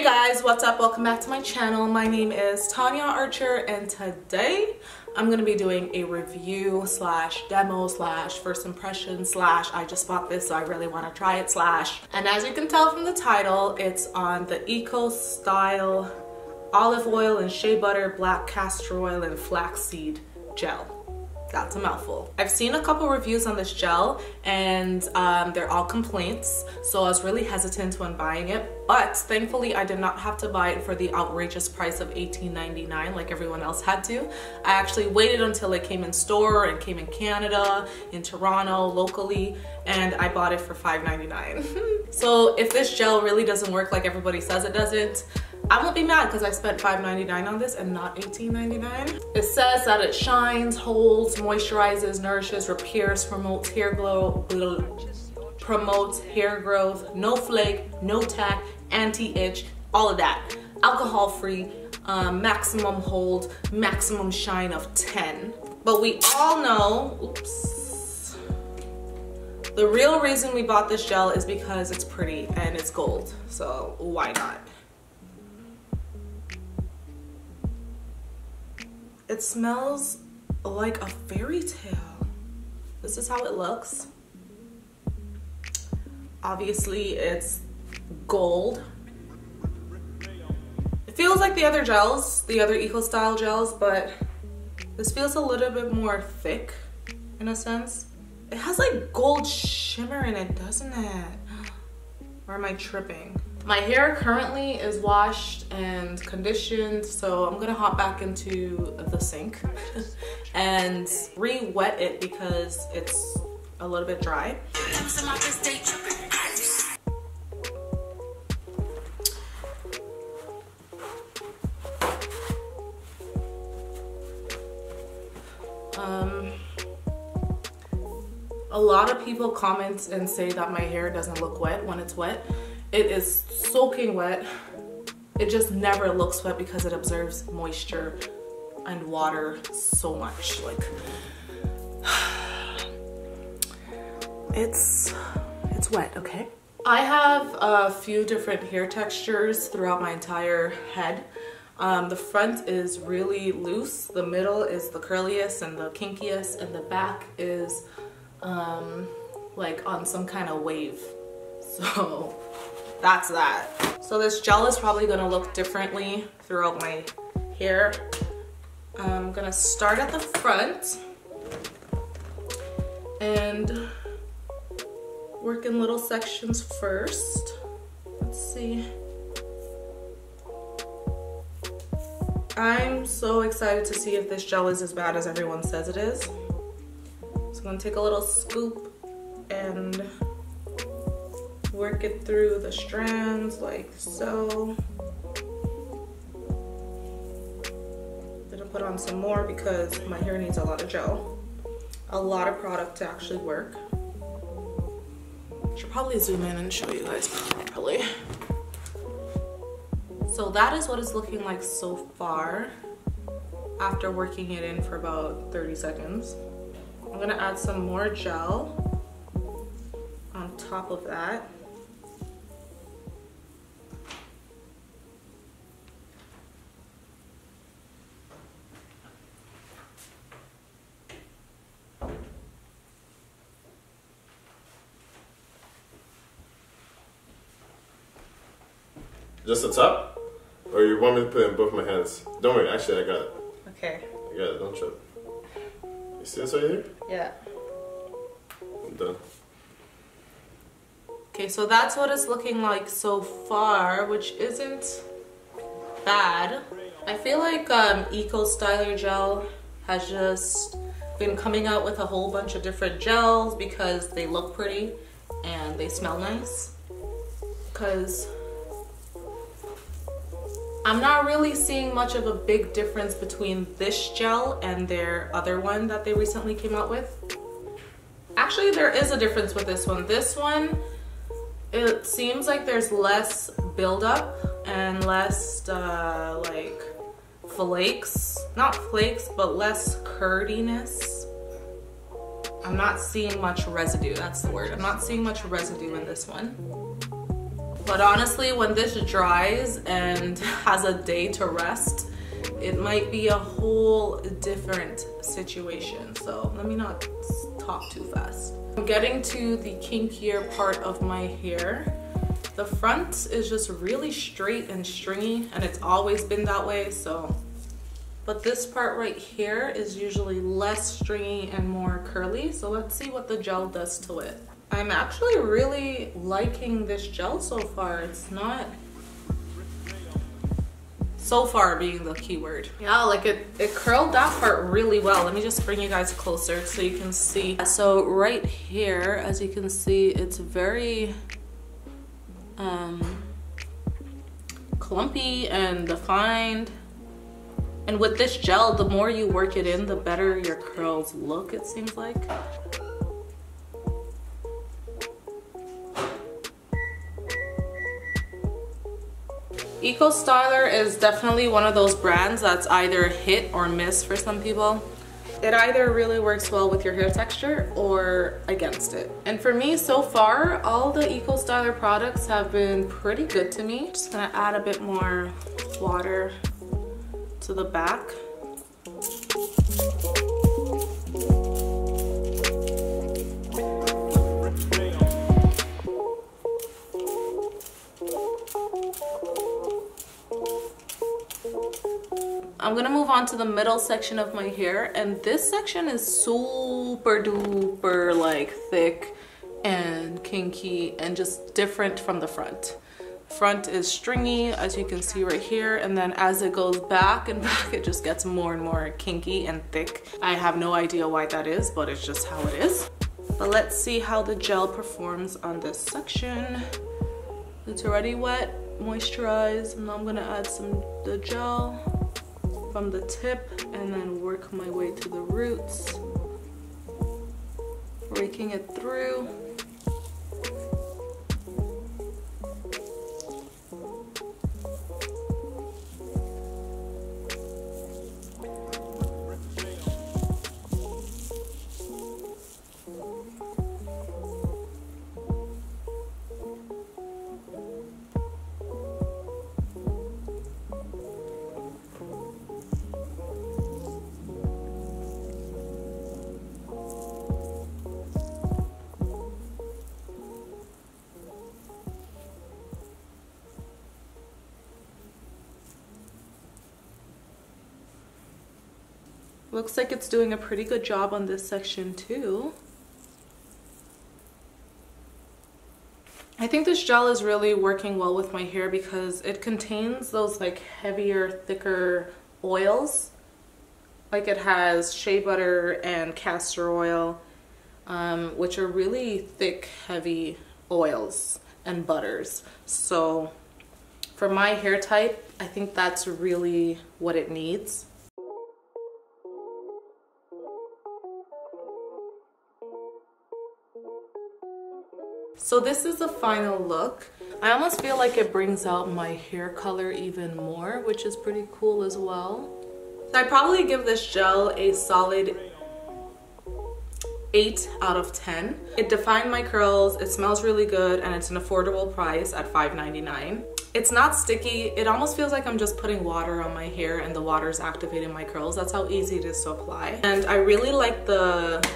guys, what's up? Welcome back to my channel. My name is Tonya Archer, and today I'm gonna be doing a review slash demo slash first impression slash I just bought this so I really want to try it slash. And as you can tell from the title, it's on the STYLER olive oil and shea butter, black castor oil, and flaxseed gel. That's a mouthful. I've seen a couple reviews on this gel and they're all complaints, so I was really hesitant when buying it, but thankfully I did not have to buy it for the outrageous price of $18.99 like everyone else had to. I actually waited until it came in store and came in Canada, in Toronto, locally, and I bought it for $5.99. So if this gel really doesn't work like everybody says it doesn't, I won't be mad because I spent $5.99 on this and not $18.99. It says that it shines, holds, moisturizes, nourishes, repairs, promotes hair growth, no flake, no tack, anti-itch, all of that. Alcohol-free, maximum hold, maximum shine of 10. But we all know, oops, the real reason we bought this gel is because it's pretty and it's gold. So why not? It smells like a fairy tale. This is how it looks. Obviously, it's gold. It feels like the other gels, the other eco-style gels, but this feels a little bit more thick in a sense. It has like gold shimmer in it, doesn't it? Or am I tripping? My hair currently is washed and conditioned, so I'm gonna hop back into the sink and re-wet it because it's a little bit dry. A lot of people comment and say that my hair doesn't look wet when it's wet. It is soaking wet. It just never looks wet because it absorbs moisture and water so much. Like, it's wet, okay? I have a few different hair textures throughout my entire head. The front is really loose, the middle is the curliest and the kinkiest, and the back is like on some kind of wave. So that's that. So this gel is probably gonna look differently throughout my hair. I'm gonna start at the front and work in little sections first. Let's see. I'm so excited to see if this gel is as bad as everyone says it is. So I'm gonna take a little scoop and work it through the strands like so. Gonna put on some more because my hair needs a lot of gel, a lot of product to actually work. Should probably zoom in and show you guys properly. So that is what it's looking like so far after working it in for about 30 seconds. I'm gonna add some more gel on top of that. Just the top? Or you want me to put it in both my hands? Don't worry, actually I got it. Okay. I got it, don't trip. You see this right here? Yeah. I'm done. Okay, so that's what it's looking like so far, which isn't bad. I feel like STYLER gel has just been coming out with a whole bunch of different gels because they look pretty and they smell nice. Because I'm not really seeing much of a big difference between this gel and their other one that they recently came out with. Actually, there is a difference with this one. This one, it seems like there's less buildup and less like flakes. Not flakes, but less curdiness. I'm not seeing much residue, that's the word. I'm not seeing much residue in this one. But honestly, when this dries and has a day to rest, it might be a whole different situation. So let me not talk too fast. I'm getting to the kinkier part of my hair. The front is just really straight and stringy, and it's always been that way, so. But this part right here is usually less stringy and more curly, so let's see what the gel does to it. I'm actually really liking this gel so far. It's not, so far being the key word. Yeah, like it curled that part really well. Let me just bring you guys closer so you can see. So right here, as you can see, it's very clumpy and defined. And with this gel, the more you work it in, the better your curls look, it seems like. STYLER is definitely one of those brands that's either hit or miss for some people. It either really works well with your hair texture or against it. And for me, so far, all the STYLER products have been pretty good to me. Just gonna add a bit more water to the back. I'm gonna move on to the middle section of my hair, and this section is super duper like thick and kinky and just different from the front. Front is stringy, as you can see right here, and then as it goes back and back, it just gets more and more kinky and thick. I have no idea why that is, but it's just how it is. But let's see how the gel performs on this section. It's already wet, moisturized, and I'm gonna add the gel from the tip and then work my way to the roots, raking it through. Looks like it's doing a pretty good job on this section too. I think this gel is really working well with my hair because it contains those like heavier, thicker oils. Like it has shea butter and castor oil, which are really thick, heavy oils and butters. So for my hair type, I think that's really what it needs. So this is the final look. I almost feel like it brings out my hair color even more, which is pretty cool as well. So I'd probably give this gel a solid 8 out of 10. It defined my curls, it smells really good, and it's an affordable price at $5.99. It's not sticky. It almost feels like I'm just putting water on my hair and the water's activating my curls. That's how easy it is to apply. And I really like the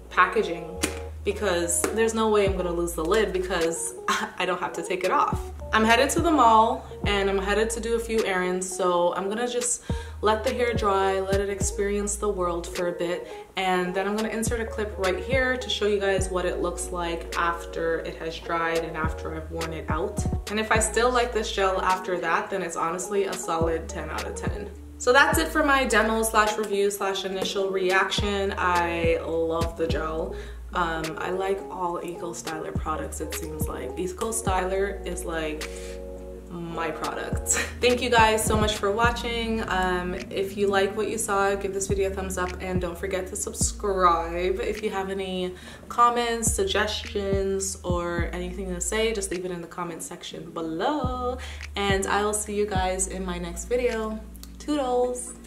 packaging because there's no way I'm gonna lose the lid because I don't have to take it off. I'm headed to the mall and I'm headed to do a few errands, so I'm gonna just let the hair dry, let it experience the world for a bit, and then I'm gonna insert a clip right here to show you guys what it looks like after it has dried and after I've worn it out. And if I still like this gel after that, then it's honestly a solid 10 out of 10. So that's it for my demo slash review slash initial reaction. I love the gel. I like all STYLER products, it seems like. STYLER is like my product. Thank you guys so much for watching. If you like what you saw, give this video a thumbs up and don't forget to subscribe. If you have any comments, suggestions, or anything to say, just leave it in the comment section below. And I will see you guys in my next video. Toodles!